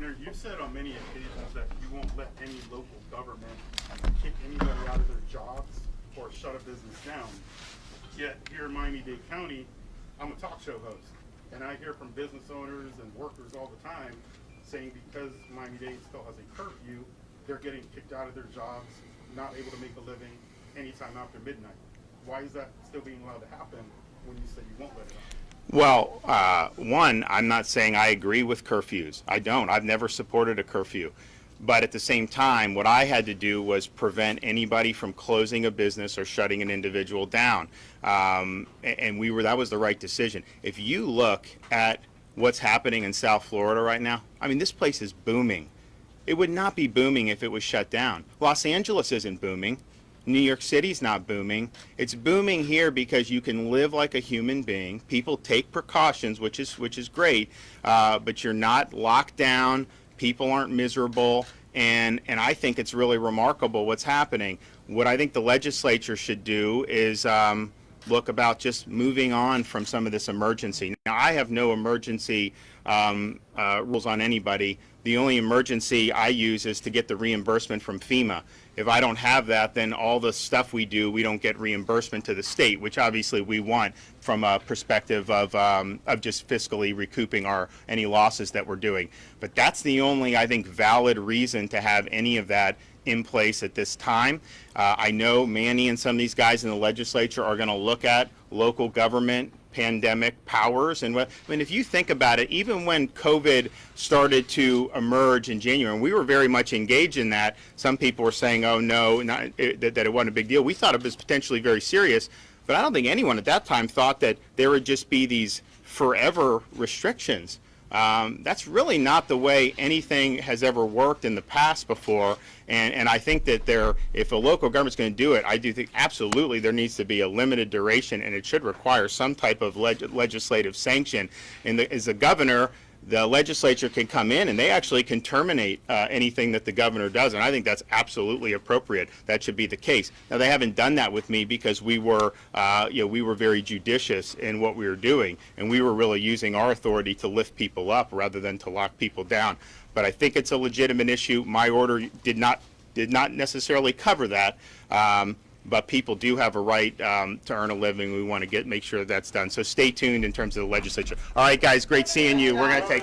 Mayor, you've said on many occasions that you won't let any local government kick anybody out of their jobs or shut a business down. Yet here in Miami-Dade County, I'm a talk show host, and I hear from business owners and workers all the time saying because Miami-Dade still has a curfew, they're getting kicked out of their jobs, not able to make a living anytime after midnight. Why is that still being allowed to happen when you say you won't let it happen? Well, one, I'm not saying I agree with curfews. I don't. I've never supported a curfew. But at the same time, what I had to do was prevent anybody from closing a business or shutting an individual down. And that was the right decision. If you look at what's happening in South Florida right now, I mean, this place is booming. It would not be booming if it was shut down. Los Angeles isn't booming. New York City's not booming. It's booming here because you can live like a human being. People take precautions, which is great, but you're not locked down. People aren't miserable, and I think it's really remarkable what's happening. What I think the legislature should do is look about just moving on from some of this emergency. Now, I have no emergency rules on anybody. The only emergency I use is to get the reimbursement from FEMA. If I don't have that, then all the stuff we do, we don't get reimbursement to the state, which obviously we want from a perspective of just fiscally recouping any losses that we're doing. But that's the only, I think, valid reason to have any of that in place at this time. I know Manny and some of these guys in the legislature are going to look at local government pandemic powers. And I mean, if you think about it, even when COVID started to emerge in January, and we were very much engaged in that, some people were saying, oh no, that it wasn't a big deal. We thought it was potentially very serious, but I don't think anyone at that time thought that there would just be these forever restrictions. That's really not the way anything has ever worked in the past before, and I think that if a local government's going to do it, I do think absolutely there needs to be a limited duration, and it should require some type of legislative sanction. And as a governor, the legislature can come in and they actually can terminate anything that the governor does, and I think that's absolutely appropriate. That should be the case. Now, they haven't done that with me because we were very judicious in what we were doing, and we were really using our authority to lift people up rather than to lock people down. But I think it's a legitimate issue. My order did not necessarily cover that. But people do have a right to earn a living. We want to make sure that's done. So stay tuned in terms of the legislature. All right, guys, great seeing you. We're going to take